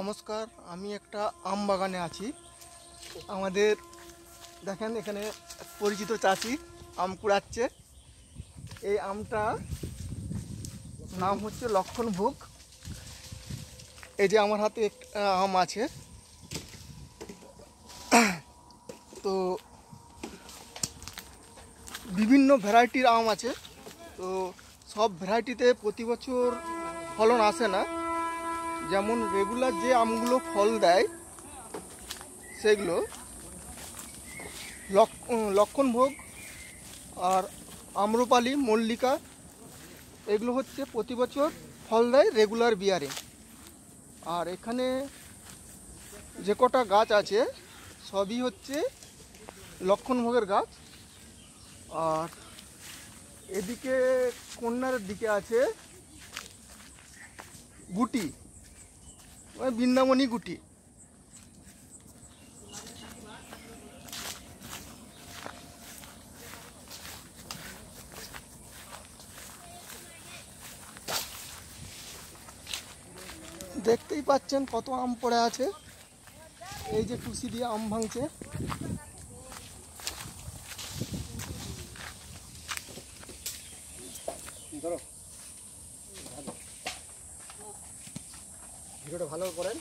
নমস্কার, আমি একটা আম বাগানে আছি। আমাদের দেখেন এখানে পরিচিত চাষি আম কুড়াচ্ছে। এই আমটা নাম হচ্ছে লক্ষণভোগ। এই যে আমার হাতে একটা আম আছে, তো বিভিন্ন ভ্যারাইটির আম আছে। তো সব ভ্যারাইটিতে প্রতি বছর ফলন আসে না। যেমন রেগুলার যে আমগুলো ফল দেয় সেগুলো লক্ষণভোগ আর আম্রপালি, মল্লিকা, এগুলো হচ্ছে প্রতি বছর ফল দেয় রেগুলার বিয়ারে। আর এখানে যে কটা গাছ আছে সবই হচ্ছে লক্ষণভোগের গাছ। আর এদিকে কন্যার দিকে আছে গুটি, মানে বৃন্দাবনী গুটি। দেখতেই পাচ্ছেন কত আম পড়ে আছে। এই যে টুসি দিয়ে আম ভাঙছে। ভিডিওটা ভালো করেন।